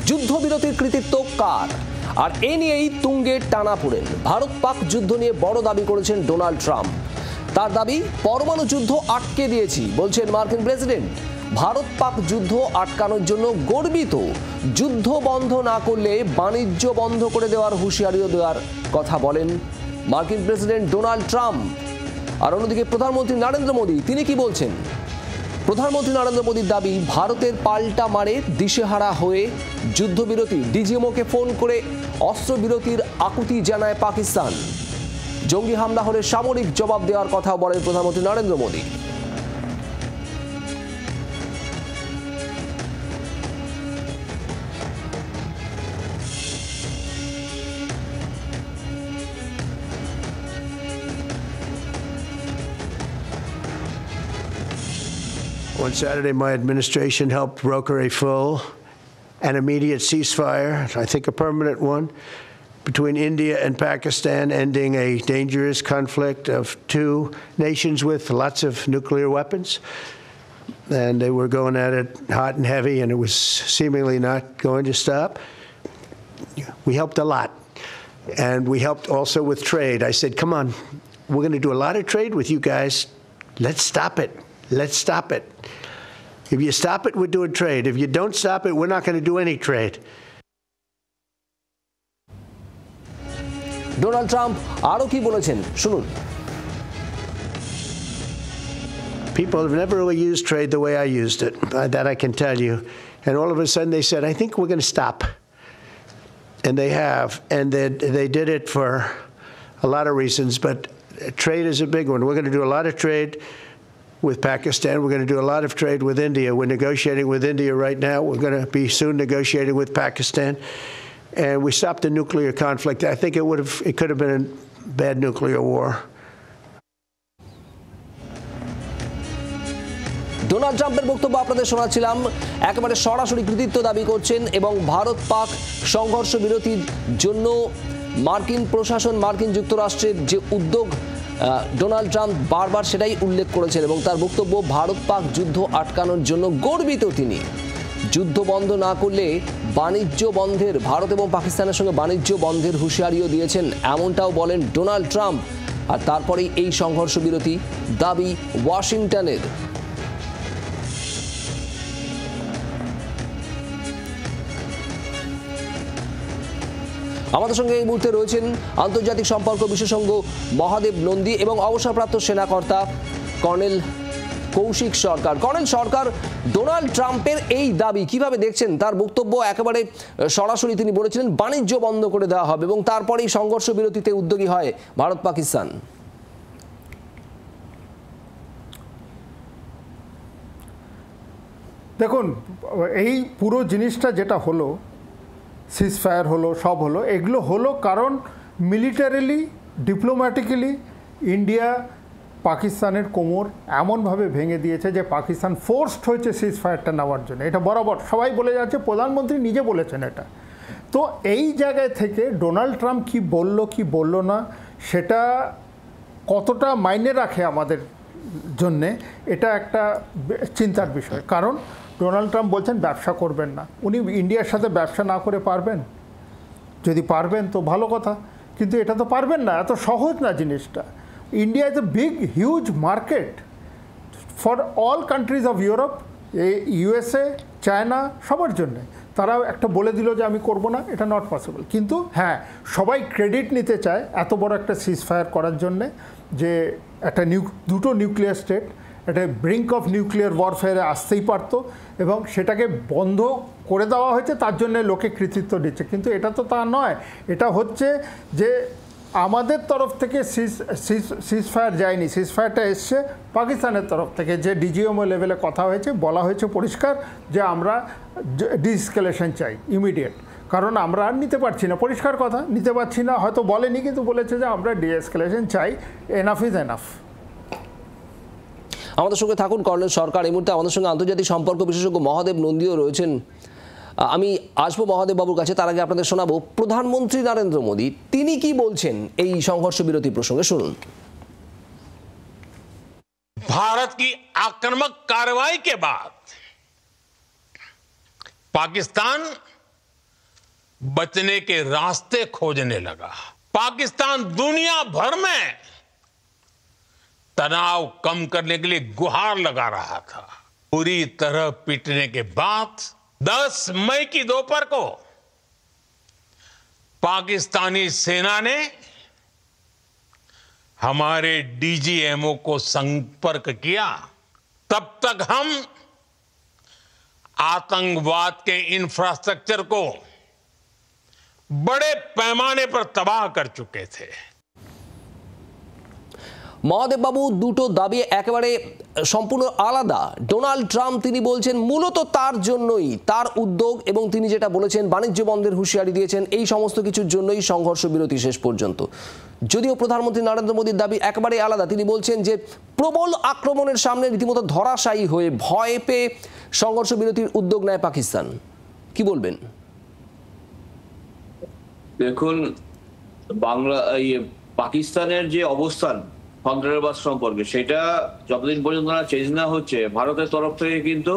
যুদ্ধবিরতির কৃতিত্ব কার? আর এ নিয়েই তুঙ্গের টানাপোড়েন। ভারত পাক যুদ্ধ নিয়ে বড় দাবি করেছেন ডোনাল্ড ট্রাম্প। তার দাবি, পরমাণু যুদ্ধ আটকে দিয়েছি বলছেন মার্কিন প্রেসিডেন্ট। ভারত পাক যুদ্ধ আটকানোর জন্য গর্বিত। যুদ্ধ বন্ধ না করলে বাণিজ্য বন্ধ করে দেওয়ার হুঁশিয়ারিও দেওয়ার কথা বলেন মার্কিন প্রেসিডেন্ট ডোনাল্ড ট্রাম্প। আর অন্যদিকে প্রধানমন্ত্রী নরেন্দ্র মোদী তিনি কি বলছেন? প্রধানমন্ত্রী নরেন্দ্র মোদীর দাবি, ভারতের পাল্টা মারে দিশেহারা হয়ে যুদ্ধবিরতি। ডিজিএমওকে ফোন করে অস্ত্রবিরতির আকুতি জানায় পাকিস্তান। জঙ্গি হামলা হলে সামরিক জবাব দেওয়ার কথা বলেন প্রধানমন্ত্রী Narendra Modi. On Saturday, my administration helped broker a full and immediate ceasefire, I think a permanent one, between India and Pakistan, ending a dangerous conflict of two nations with lots of nuclear weapons. And they were going at it hot and heavy, and it was seemingly not going to stop. We helped a lot. And we helped also with trade. I said, come on, we're going to do a lot of trade with you guys. Let's stop it. Let's stop it. If you stop it, we're doing trade. If you don't stop it, we're not going to do any trade. Donald Trump আরো কি বলেছেন শুনুন। People have never really used trade the way I used it. That I can tell you. And all of a sudden they said, I think we're going to stop. And they have. And they did it for a lot of reasons. But trade is a big one. We're going to do a lot of trade with Pakistan. We're going to do a lot of trade with India. We're negotiating with India right now. We're going to be soon negotiating with Pakistan. And we stopped the nuclear conflict. I think it could have been a bad nuclear war. Donald ট্রাম্পের বক্তব্য আপনাদের শোনাচ্ছিলাম। একেবারে সরাসরি কৃতিত্ব দাবি করছেন এবং ভারত পাক সংঘর্ষ বিরতির জন্য মার্কিন প্রশাসন, মার্কিন যুক্তরাষ্ট্রের যে উদ্যোগ ডোনাল্ড ট্রাম্প বারবার সেটাই উল্লেখ করেছেন এবং তার বক্তব্য, ভারত পাক যুদ্ধ আটকানোর জন্য গর্বিত তিনি। যুদ্ধ বন্ধ না করলে বাণিজ্য বন্ধের, ভারত এবং পাকিস্তানের সঙ্গে বাণিজ্য বন্ধের হুঁশিয়ারিও দিয়েছেন, এমনটাও বলেন ডোনাল্ড ট্রাম্প। আর তারপরেই এই সংঘর্ষ বিরতি দাবি ওয়াশিংটনের। আমাদের সঙ্গে এই মুহূর্তে রয়েছেন আন্তর্জাতিক সম্পর্ক বিশেষজ্ঞ মহাদেব নন্দী এবং অবসরপ্রাপ্ত সেনাকর্তা কর্নেল কৌশিক সরকার। কর্নেল সরকার, ডোনাল্ড ট্রাম্পের এই দাবি কিভাবে দেখছেন? তার বক্তব্য একেবারে সরাসরি তিনি বলেছিলেন বাণিজ্য বন্ধ করে দেওয়া হবে এবং তারপরেই সংঘর্ষ বিরতিতে উদ্যোগী হয় ভারত পাকিস্তান। দেখুন, এই পুরো জিনিসটা যেটা হলো, সিজফায়ার হলো, সব হলো, এগুলো হলো কারণ মিলিটারিলি, ডিপ্লোম্যাটিক্যালি ইন্ডিয়া পাকিস্তানের কোমর এমনভাবে ভেঙে দিয়েছে যে পাকিস্তান ফোর্সড হয়েছে সিজফায়ারটা নেওয়ার জন্য। এটা বরাবর সবাই বলে যাচ্ছে, প্রধানমন্ত্রী নিজে বলেছেন এটা। তো এই জায়গায় থেকে ডোনাল্ড ট্রাম্প কি বলল না, সেটা কতটা মাইনে রাখে আমাদের জন্যে, এটা একটা চিন্তার বিষয়। কারণ ডোনাল্ড ট্রাম্প বলছেন ব্যবসা করবেন না। উনি ইন্ডিয়ার সাথে ব্যবসা না করে পারবেন? যদি পারবেন তো ভালো কথা, কিন্তু এটা তো পারবেন না, এত সহজ না জিনিসটা। India is a big huge market for all countries of Europe, USA, China, সবার জন্যে। তারাও একটা বলে দিল যে আমি করব না, এটা নট পসিবল। কিন্তু হ্যাঁ, সবাই ক্রেডিট নিতে চায় এত বড় একটা সিজফায়ার করার জন্যে, যে একটা দুটো নিউক্লিয়ার স্টেট একটা ব্রিঙ্ক অফ নিউক্লিয়ার ওয়ারফেয়ারে আসতেই পারত এবং সেটাকে বন্ধ করে দেওয়া হয়েছে, তার জন্য লোকে কৃতিত্ব দিচ্ছে। কিন্তু এটা তো তা নয়। এটা হচ্ছে যে আমাদের তরফ থেকে সিজফায়ার যায়নি, সিজফায়ারটা এসছে পাকিস্তানের তরফ থেকে, যে ডিজিএমও লেভেলে কথা হয়েছে, বলা হয়েছে পরিষ্কার যে আমরা ডিএসকেলেশন চাই ইমিডিয়েট, কারণ আমরা আর নিতে পারছি না, পরিষ্কার কথা, নিতে পারছি না। হয়তো বলেনি, কিন্তু বলেছে যে আমরা ডিএসকেলেশন চাই, এনাফ ইজ এনাফ। আমাদের সঙ্গে থাকুন কর্নেল সরকার। এই মুহূর্তে আমাদের সঙ্গে আন্তর্জাতিক সম্পর্ক বিশেষজ্ঞ মহাদেব নন্দীও রয়েছেন। আমি আসবো মহাদেব বাবুর কাছে, তার আগে আপনাদের শোনাবো প্রধানমন্ত্রী নরেন্দ্র মোদী তিনি কি বলছেন এই সংঘর্ষ বিরতি প্রসঙ্গে, শুনুন। भारत की आक्रामक कार्रवाई के बाद पाकिस्तान बचने के रास्ते खोजने लगा। पाकिस्तान दुनिया भर में तनाव कम करने के लिए गुहार लगा रहा था। पूरी तरह पिटने के बाद 10 मई की दोपहर को पाकिस्तानी सेना ने हमारे डीजीएमओ को संपर्क किया। तब तक हम आतंकवाद के इंफ्रास्ट्रक्चर को बड़े पैमाने पर तबाह कर चुके थे। মহাদেব বাবু, দুটো দাবি একেবারে সম্পূর্ণ আলাদা। ডোনাল্ড ট্রাম্প তিনি বলছেন মূলত তার জন্যই, তার উদ্যোগ এবং তিনি যেটা বলেছেন বাণিজ্য বন্ধের হুঁশিয়ারি দিয়েছেন, এই সমস্ত কিছুর জন্যই সংঘর্ষ বিরতি শেষ পর্যন্ত। যদিও প্রধানমন্ত্রী নরেন্দ্র মোদীর দাবি একেবারে আলাদা। তিনি বলছেন যে প্রবল আক্রমণের সামনে রীতিমতো ধরাশায়ী হয়ে ভয় পেয়ে সংঘর্ষ বিরতির উদ্যোগ নেয় পাকিস্তান। কি বলবেন? দেখুন, পাকিস্তানের যে অবস্থান সন্ত্রাসবাদ সম্পর্কে, সেটা যতদিন পর্যন্ত না চেঞ্জ না হচ্ছে, ভারতের তরফ থেকে কিন্তু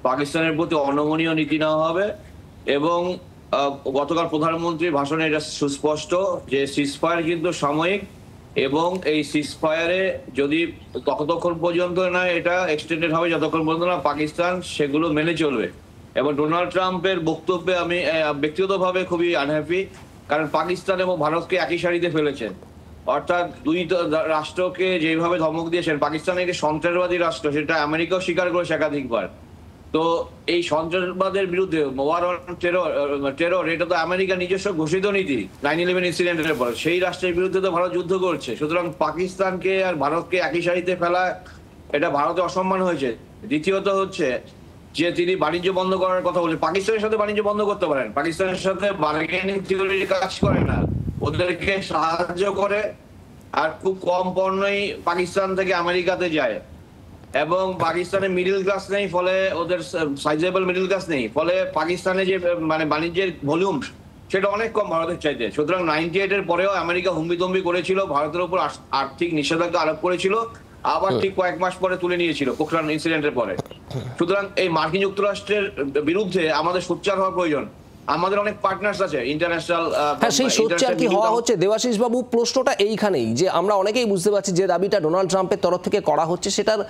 পাকিস্তানের প্রতি অনমনীয় নীতি নেওয়া হবে। এবং গতকাল প্রধানমন্ত্রীর ভাষণে এটা সুস্পষ্ট যে সিজফায়ার কিন্তু সাময়িক, এবং এই সিজফায়ারে যদি ততক্ষণ পর্যন্ত না এটা এক্সটেন্ডেড হবে যতক্ষণ পর্যন্ত না পাকিস্তান সেগুলো মেনে চলবে। এবং ডোনাল্ড ট্রাম্পের বক্তব্যে আমি ব্যক্তিগতভাবে খুবই আনহ্যাপি, কারণ পাকিস্তান এবং ভারতকে একই সারিতে ফেলেছেন। অর্থাৎ দুই রাষ্ট্রকে যেভাবে ধমক দিয়েছেন, পাকিস্তান একটি সন্ত্রাসবাদী রাষ্ট্র, সেটা আমেরিকাও স্বীকার করেছে একাধিকবার। তো এই সন্ত্রাসবাদের বিরুদ্ধে ওয়ার অন টেরর, এটা তো আমেরিকা নিজস্ব ঘোষিত নীতি 9/11 ইনসিডেন্টের পর। সেই রাষ্ট্রের বিরুদ্ধে তো ভারত যুদ্ধ করছে। সুতরাং পাকিস্তানকে আর ভারতকে একই সারিতে ফেলা, এটা ভারতে অসম্মান হয়েছে। দ্বিতীয়ত হচ্ছে যে তিনি বাণিজ্য বন্ধ করার কথা বলেন। পাকিস্তানের সাথে বাণিজ্য বন্ধ করতে পারেন, পাকিস্তানের সাথে বার্গেনিং থিওরি কাজ করে না, ওদেরকে সাহায্য করে, আর খুব কম পণ্যই পাকিস্তান থেকে আমেরিকাতে যায়। এবং পাকিস্তানে মিডল ক্লাস নেই, ফলে ওদের সাইজেবল মিডল ক্লাস নেই, ফলে পাকিস্তানে যে মানে বাণিজ্যের ভলিউম সেটা অনেক কম ভারতের চাইতে। সুতরাং 98 এর পরেও আমেরিকা হুম্বিতম্বি করেছিল, ভারতের উপর আর্থিক নিষেধাজ্ঞা আরোপ করেছিল, আবার ঠিক কয়েক মাস পরে তুলে নিয়েছিল পোখরান ইনসিডেন্টের পরে। সুতরাং এই মার্কিন যুক্তরাষ্ট্রের বিরুদ্ধে আমাদের সোচ্চার হওয়া প্রয়োজন। আমাদের অনেক পার্টনার্স আছে ইন্টারন্যাশনাল। হ্যাঁ, সেই সোচ্চার কি হওয়া হচ্ছে? দেবাশিস বাবু, প্রশ্নটা এইখানেই যে আমরা অনেকেই বুঝতে পারছি যে দাবিটা ডোনাল্ড ট্রাম্পের তরফ থেকে করা হচ্ছে সেটার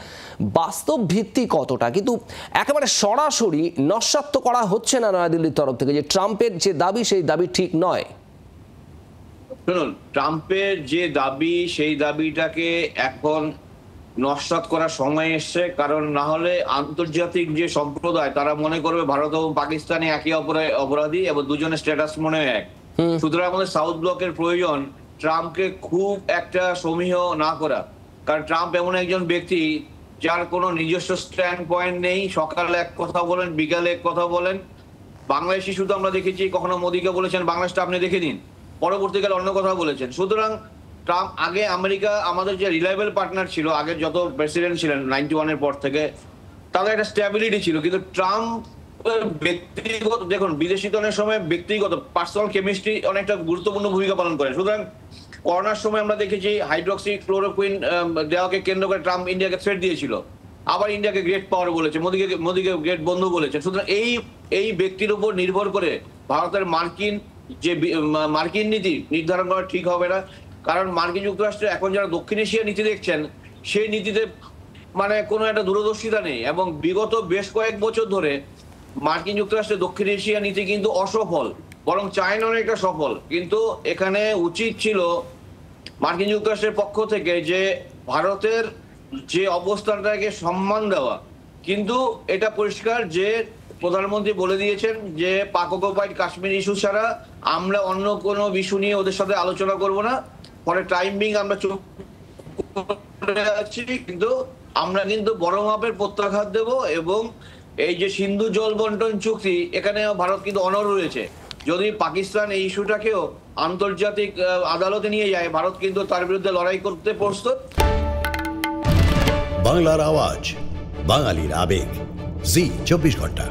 বাস্তব ভিত্তি কতটা, কিন্তু একেবারে সরাসরি নস্যাৎ করা হচ্ছে না নয়াদিল্লির তরফ থেকে যে ট্রাম্পের যে দাবি সেই দাবি ঠিক নয়। শুনুন, ট্রাম্পের যে দাবি সেই দাবিটাকে এখন নস্যাৎ করার সময় এসছে, কারণ না হলে আন্তর্জাতিক যে সম্প্রদায় তারা মনে করবে ভারত এবং পাকিস্তানে একই অপরাধী এবং দুজনের স্ট্যাটাস মনে হয় এক। সুতরাং আমাদের সাউথ ব্লকের প্রয়োজন ট্রাম্পকে খুব একটা সমীহ না করা, কারণ ট্রাম্প এমন একজন ব্যক্তি যার কোনো নিজস্ব স্ট্যান্ড পয়েন্ট নেই। সকালে এক কথা বলেন, বিকালে এক কথা বলেন। বাংলাদেশ ইস্যু তো আমরা দেখেছি, কখনো মোদীকে বলেছেন বাংলাদেশটা আপনি দেখে নিন, পরবর্তীকালে অন্য কথা বলেছেন। সুতরাং ট্রাম্প, আগে আমেরিকা আমাদের যে রিলায়েবল পার্টনার ছিল, আগের যত প্রেসিডেন্ট ছিলেন 91 এর পর থেকে, তাদের একটা স্ট্যাবিলিটি ছিল। কিন্তু ট্রাম্প ব্যক্তিগত, দেখুন বিদেশি তনের সময় ব্যক্তিগত পার্সোনাল কেমিস্ট্রি অনেকটা গুরুত্বপূর্ণ ভূমিকা পালন করে। সুতরাং করোনার সময় আমরা দেখেছি হাইড্রক্সি ক্লোরোকুইন দেওয়াকে কেন্দ্র করে ট্রাম্প ইন্ডিয়াকে থ্রেট দিয়েছিল, আবার ইন্ডিয়াকে গ্রেট পাওয়ার বলেছে, মোদীকে গ্রেট বন্ধু বলেছে। সুতরাং এই ব্যক্তির উপর নির্ভর করে ভারতের মার্কিন নীতি নির্ধারণ করা ঠিক হবে না। কারণ মার্কিন যুক্তরাষ্ট্রে এখন যারা দক্ষিণ এশিয়া নীতি দেখছেন, সেই নীতিতে মানে কোনো একটা দূরদর্শিতা নেই। এবং বিগত বেশ কয়েক বছর ধরে মার্কিন যুক্তরাষ্ট্রের দক্ষিণ এশিয়া নীতি কিন্তু অসফল, বরং চায়না অনেকটা সফল। কিন্তু এখানে উচিত ছিল মার্কিন যুক্তরাষ্ট্রের পক্ষ থেকে যে ভারতের যে অবস্থানটাকে সম্মান দেওয়া। কিন্তু এটা পরিষ্কার যে প্রধানমন্ত্রী বলে দিয়েছেন যে পাক অকুপাইড কাশ্মীর ইস্যু ছাড়া আমরা অন্য কোনো ইস্যু নিয়ে ওদের সাথে আলোচনা করব না। ফলে টাইমিং আমরা চুপ করে আছি, কিন্তু আমরা কিন্তু বড় মাপের প্রত্যাঘাত দেব। এবং এই যে সিন্ধু জল বন্টন চুক্তি, এখানে ভারত কিন্তু অনড় রয়েছে। যদি পাকিস্তান এই ইস্যুটাকেও আন্তর্জাতিক আদালতে নিয়ে যায়, ভারত কিন্তু তার বিরুদ্ধে লড়াই করতে প্রস্তুত। বাংলার আওয়াজ, বাঙালির আবেগ, জি 24 ঘন্টা।